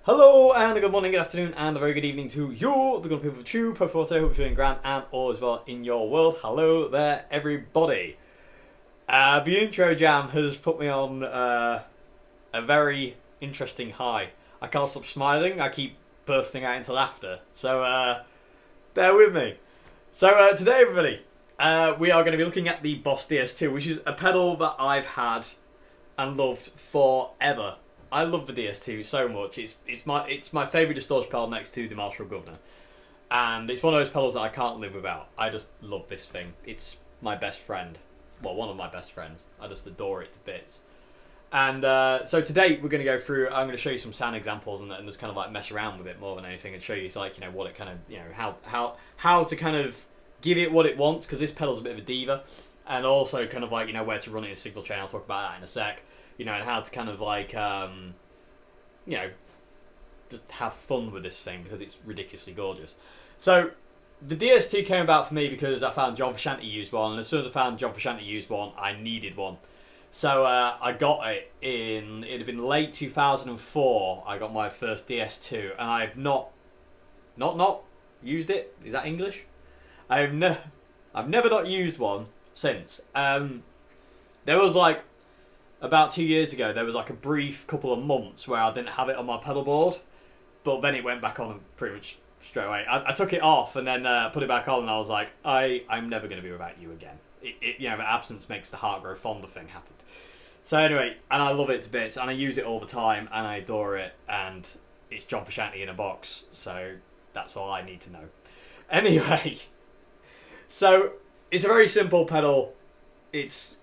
Hello and a good morning, good afternoon and a very good evening to you, the good people of Tube. Hope you're doing feeling grand and all is well in your world. Hello there everybody. The intro jam has put me on a very interesting high. I can't stop smiling, I keep bursting out into laughter. So bear with me. So today everybody, we are going to be looking at the Boss DS2, which is a pedal that I've had and loved forever. I love the DS2 so much. It's my favourite distortion pedal next to the Marshall Governor, and it's one of those pedals that I can't live without. I just love this thing. It's my best friend. Well, one of my best friends. I just adore it to bits. And so today we're going to go through. I'm going to show you some sound examples and just kind of like mess around with it more than anything, and show you what it kind of how to kind of give it what it wants, because this pedal's a bit of a diva, and also kind of like where to run it in a signal chain. I'll talk about that in a sec. And how to kind of like, just have fun with this thing because it's ridiculously gorgeous. So, the DS2 came about for me because I found John Frusciante used one, and as soon as I found John Frusciante used one, I needed one. So, I got it it had been late 2004, I got my first DS2, and I've not used it. Is that English? I've never not used one since. There was like, about 2 years ago, there was like a brief couple of months where I didn't have it on my pedal board, but then it went back on pretty much straight away. I took it off and then put it back on, and I was like, I'm never going to be without you again. The absence makes the heart grow fonder thing happened. So anyway, and I love it to bits, and I use it all the time, and I adore it, and it's John Frusciante in a box, so that's all I need to know. Anyway, so it's a very simple pedal. It's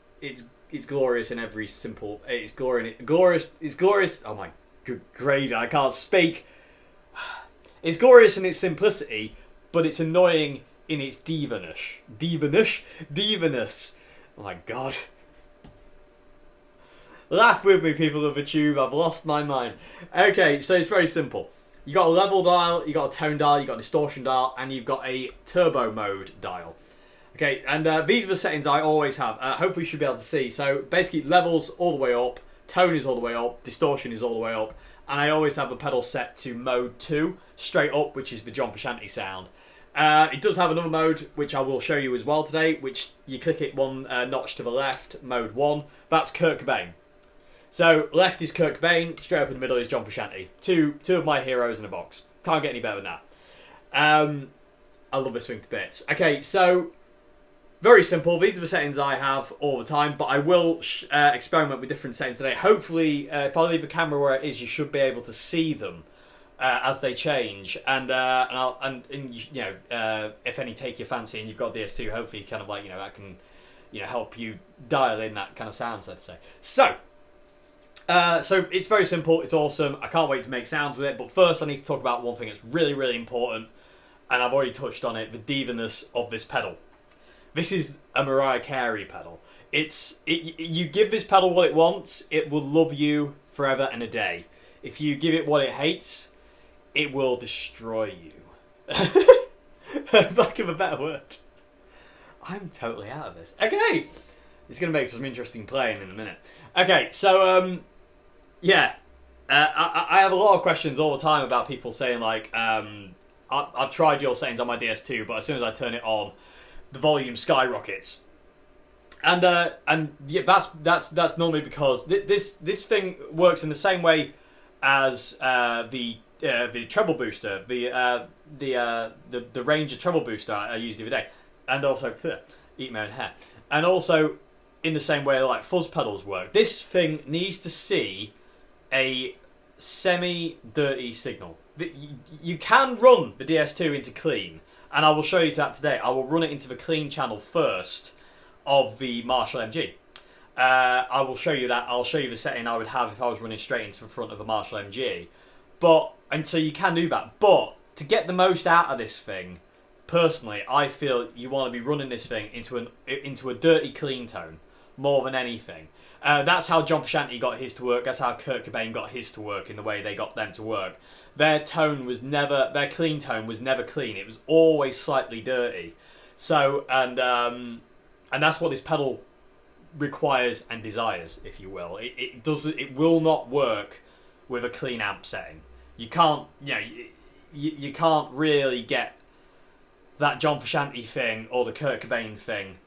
glorious in every simple. It's glorious. It's glorious. Oh my good gravy! I can't speak. It's glorious in its simplicity, but it's annoying in its divaness. Divaness. Oh my god! Laugh with me, people of the tube. I've lost my mind. Okay, so it's very simple. You got a level dial, you got a tone dial, you got a distortion dial, and you've got a turbo mode dial. Okay, and these are the settings I always have. Hopefully you should be able to see. So basically levels all the way up, tone is all the way up, distortion is all the way up, and I always have the pedal set to mode 2, straight up, which is the John Frusciante sound. It does have another mode, which I will show you as well today, which you click it one notch to the left, mode 1. That's Kurt Cobain. So left is Kurt Cobain, straight up in the middle is John Frusciante. Two of my heroes in a box. Can't get any better than that. I love this thing to bits. Okay, so very simple. These are the settings I have all the time, but I will experiment with different settings today. Hopefully, if I leave the camera where it is, you should be able to see them as they change. And if any take your fancy and you've got DS2, hopefully, kind of like that can help you dial in that kind of sounds. Let's say so. So it's very simple. It's awesome. I can't wait to make sounds with it. But first, I need to talk about one thing that's really, really important, and I've already touched on it: the divaness of this pedal. This is a Mariah Carey pedal. You give this pedal what it wants, it will love you forever and a day. If you give it what it hates, it will destroy you. Lack of a better word. I'm totally out of this. Okay, it's going to make for some interesting playing in a minute. Okay, so I have a lot of questions all the time about people saying like, I've tried your settings on my DS2, but as soon as I turn it on, the volume skyrockets, and yeah, that's normally because this thing works in the same way as the treble booster, the Ranger treble booster I used the other day, and also eat my own hair, and also in the same way like fuzz pedals work. This thing needs to see a semi-dirty signal. You can run the DS2 into clean. And I will show you that today. I will run it into the clean channel first of the Marshall MG. I will show you that. I'll show you the setting I would have if I was running straight into the front of a Marshall MG. And so you can do that. But to get the most out of this thing, personally, I feel you want to be running this thing into a dirty clean tone more than anything. That's how John Frusciante got his to work. That's how Kurt Cobain got his to work in the way they got them to work. Their clean tone was never clean. It was always slightly dirty. So, and that's what this pedal requires and desires, if you will. It will not work with a clean amp setting. You can't, you can't really get that John Frusciante thing or the Kurt Cobain thing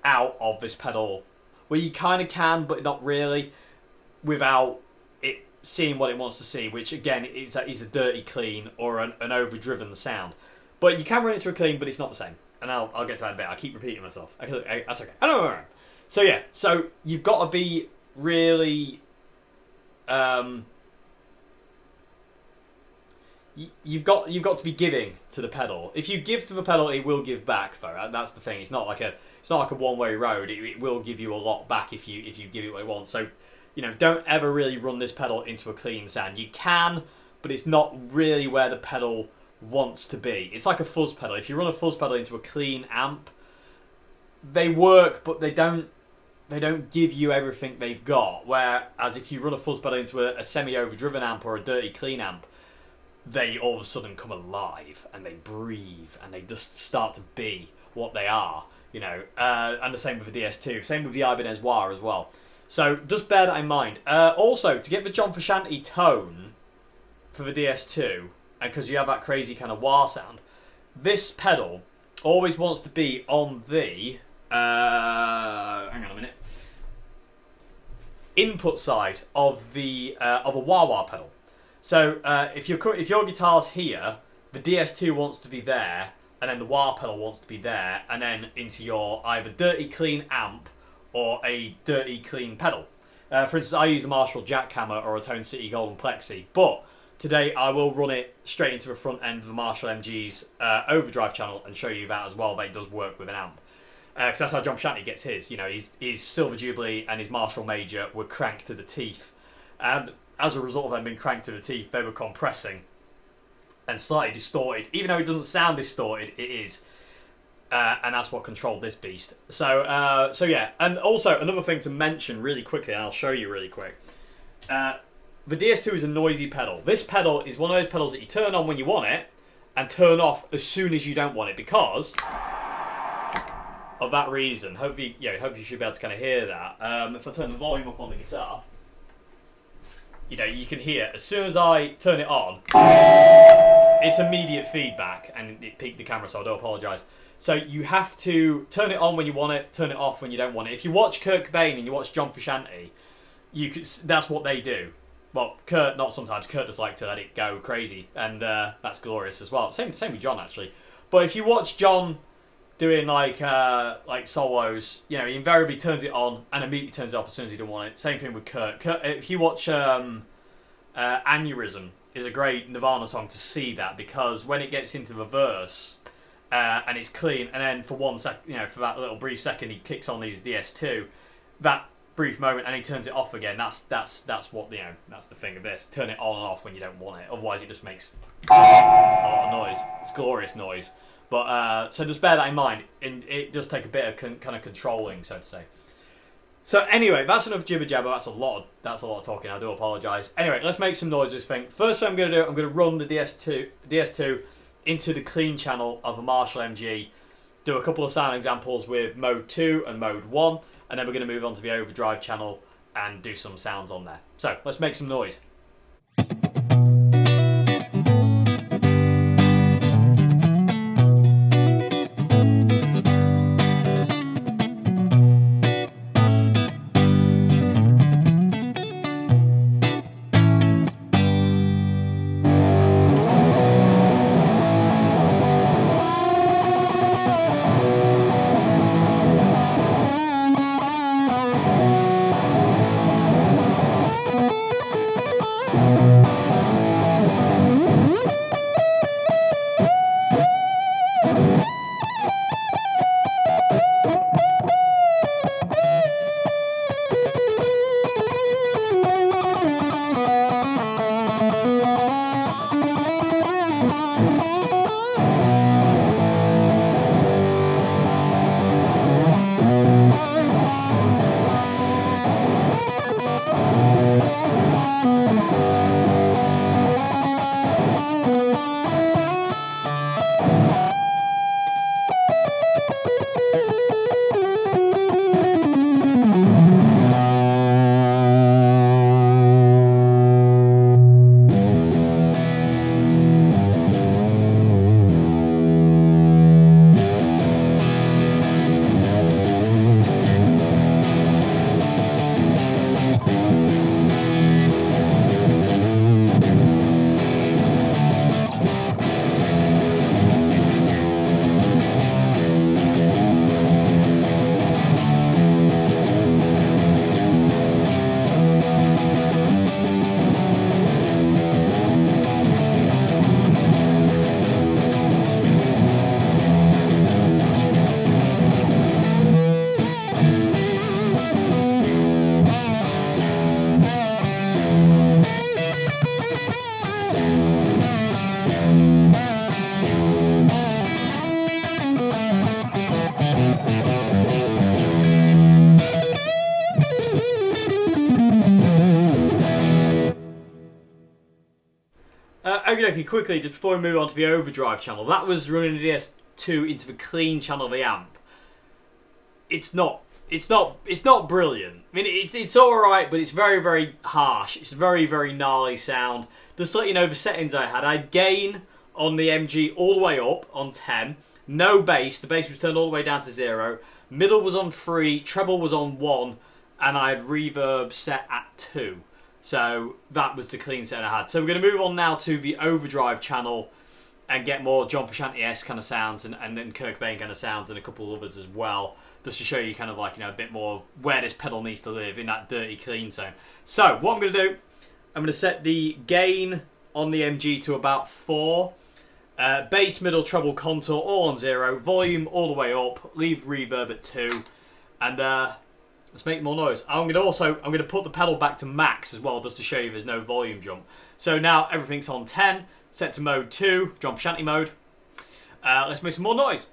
out of this pedal. Well, you kind of can, but not really, without it seeing what it wants to see, which again is a dirty clean or an overdriven sound. But you can run it to a clean, but it's not the same. And I'll get to that in a bit. I keep repeating myself. That's okay. I don't know. So yeah, so you've got to be really, you've got to be giving to the pedal. If you give to the pedal, it will give back. Though that's the thing. It's not like a one-way road. It will give you a lot back if you give it what it wants. So, don't ever really run this pedal into a clean sound. You can, but it's not really where the pedal wants to be. It's like a fuzz pedal. If you run a fuzz pedal into a clean amp, they work, but they don't give you everything they've got. Whereas if you run a fuzz pedal into a semi-overdriven amp or a dirty clean amp, they all of a sudden come alive and they breathe and they just start to be what they are, and the same with the DS2, same with the Ibanez Wah as well. So just bear that in mind. Also, to get the John Frusciante tone for the DS2, and because you have that crazy kind of wah sound, this pedal always wants to be on the hang on a minute, input side of a wah-wah pedal. So if your guitar's here, the DS2 wants to be there, and then the wah pedal wants to be there, and then into your either dirty clean amp or a dirty clean pedal. For instance, I use a Marshall Jackhammer or a Tone City Golden Plexi, but today I will run it straight into the front end of the Marshall MG's overdrive channel and show you that as well, that it does work with an amp. Because that's how John Frusciante gets his. His Silver Jubilee and his Marshall Major were cranked to the teeth. And as a result of them being cranked to the teeth, they were compressing and slightly distorted. Even though it doesn't sound distorted, it is. And that's what controlled this beast. So yeah. And also, another thing to mention really quickly, and I'll show you really quick. The DS2 is a noisy pedal. This pedal is one of those pedals that you turn on when you want it and turn off as soon as you don't want it, because of that reason. Hopefully you should be able to kind of hear that. If I turn the volume up on the guitar, you can hear as soon as I turn it on, it's immediate feedback, and it peaked the camera, so I do apologise. So you have to turn it on when you want it, turn it off when you don't want it. If you watch Kurt Cobain and you watch John Frusciante, that's what they do. Well, Kurt, not sometimes. Kurt just like to let it go crazy, and that's glorious as well. Same with John, actually. But if you watch John doing like solos, he invariably turns it on and immediately turns it off as soon as he doesn't want it. Same thing with Kurt. If you watch Aneurysm, is a great Nirvana song to see that, because when it gets into the verse and it's clean, and then for 1 sec, for that little brief second, he kicks on these DS2, that brief moment, and he turns it off again. That's what that's the thing of this. Turn it on and off when you don't want it. Otherwise, it just makes a lot of noise. It's glorious noise. But so just bear that in mind, and it does take a bit of kind of controlling, so to say. So anyway, that's enough jibber jabber. That's a lot of talking. I do apologise. Anyway, let's make some noise with this thing. First thing I'm going to do, I'm going to run the DS2 into the clean channel of a Marshall MG. Do a couple of sound examples with mode 2 and mode 1, and then we're going to move on to the overdrive channel and do some sounds on there. So let's make some noise. Okay, quickly, just before we move on to the overdrive channel, that was running the DS2 into the clean channel of the amp. It's not brilliant. I mean, it's all right, but it's very, very harsh. It's a very, very gnarly sound. Just to let you know the settings I had gain on the MG all the way up on 10. No bass. The bass was turned all the way down to 0. Middle was on 3. Treble was on 1, and I had reverb set at 2. So that was the clean setting I had. So we're going to move on now to the overdrive channel and get more John Frusciante-esque kind of sounds and then Cobain kind of sounds and a couple of others as well, just to show you kind of like, a bit more of where this pedal needs to live in that dirty clean zone. So what I'm going to do, I'm going to set the gain on the MG to about 4, bass, middle, treble, contour all on 0, volume all the way up, leave reverb at 2, and let's make more noise. I'm going to put the pedal back to max as well, just to show you there's no volume jump. So now everything's on 10, set to mode 2, John Frusciante mode. Let's make some more noise.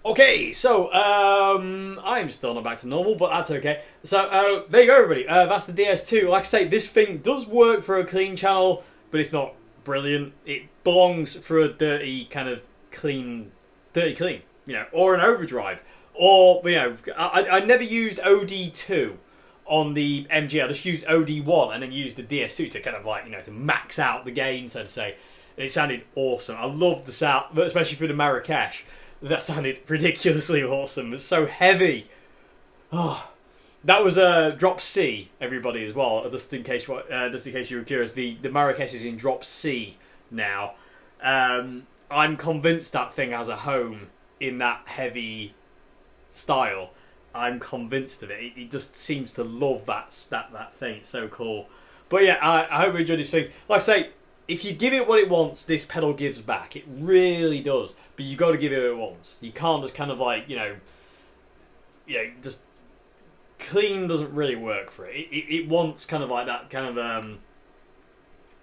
Okay, so I'm still not back to normal, but that's okay. So there you go, everybody. That's the DS2. Like I say, this thing does work for a clean channel, but it's not brilliant. It belongs for a dirty kind of clean, you know, or an overdrive, or you know, I never used OD2 on the MG. I just used OD1 and then used the DS2 to kind of like, you know, to max out the gain, so to say. And it sounded awesome. I loved the sound, especially through the Marrakesh. That sounded ridiculously awesome. It's so heavy. Oh, that was a drop C, everybody, as well. Just in case you were curious, the Marrakesh is in drop C now. I'm convinced that thing has a home in that heavy style. I'm convinced of it. It just seems to love that thing. It's so cool. But yeah, I hope you enjoyed these things. Like I say, if you give it what it wants, this pedal gives back. It really does. But you got to give it what it wants. You can't just kind of like, you know, just clean doesn't really work for it. It wants kind of like that kind of,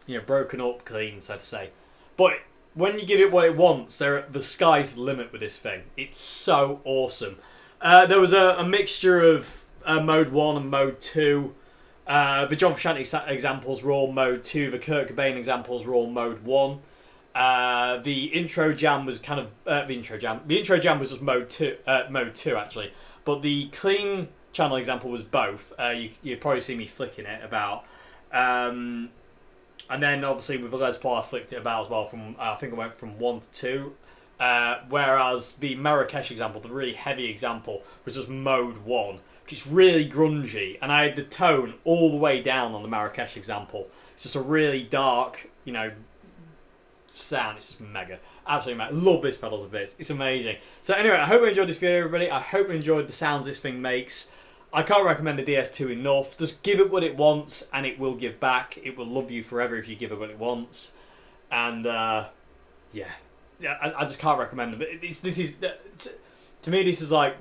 you know, broken up clean, so to say. But when you give it what it wants, the sky's the limit with this thing. It's so awesome. There was a mixture of mode 1 and mode 2. The John Frusciante examples were all mode 2. The Kurt Cobain examples were all mode 1. The intro jam was kind of the intro jam was just mode 2 actually, but the clean channel example was both. You'd probably see me flicking it about, and then obviously with the Les Paul I flicked it about as well. From I think I went from 1 to 2. Whereas the Marrakesh example, the really heavy example, was just mode 1. It's really grungy, and I had the tone all the way down on the Marrakesh example. It's just a really dark, sound. It's just mega. Absolutely mega. Love this pedals a bit. It's amazing. So anyway, I hope you enjoyed this video, everybody. I hope you enjoyed the sounds this thing makes. I can't recommend the DS2 enough. Just give it what it wants, and it will give back. It will love you forever if you give it what it wants. And, yeah, I just can't recommend them. To me, this is like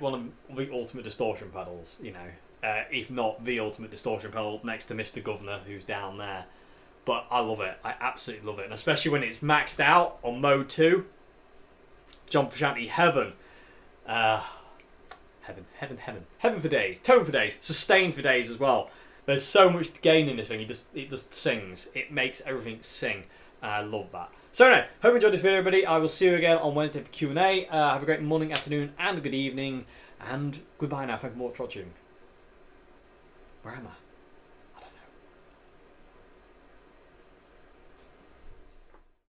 one of the ultimate distortion pedals, if not the ultimate distortion pedal next to Mr. Governor, who's down there. But I love it. I absolutely love it, and especially when it's maxed out on mode 2. John Frusciante, heaven, heaven for days, tone for days, sustain for days as well. There's so much to gain in this thing. It just sings. It makes everything sing. I love that. So anyway, hope you enjoyed this video, everybody. I will see you again on Wednesday for Q&A. Have a great morning, afternoon, and good evening. And goodbye now. Thank you for watching. Where am I?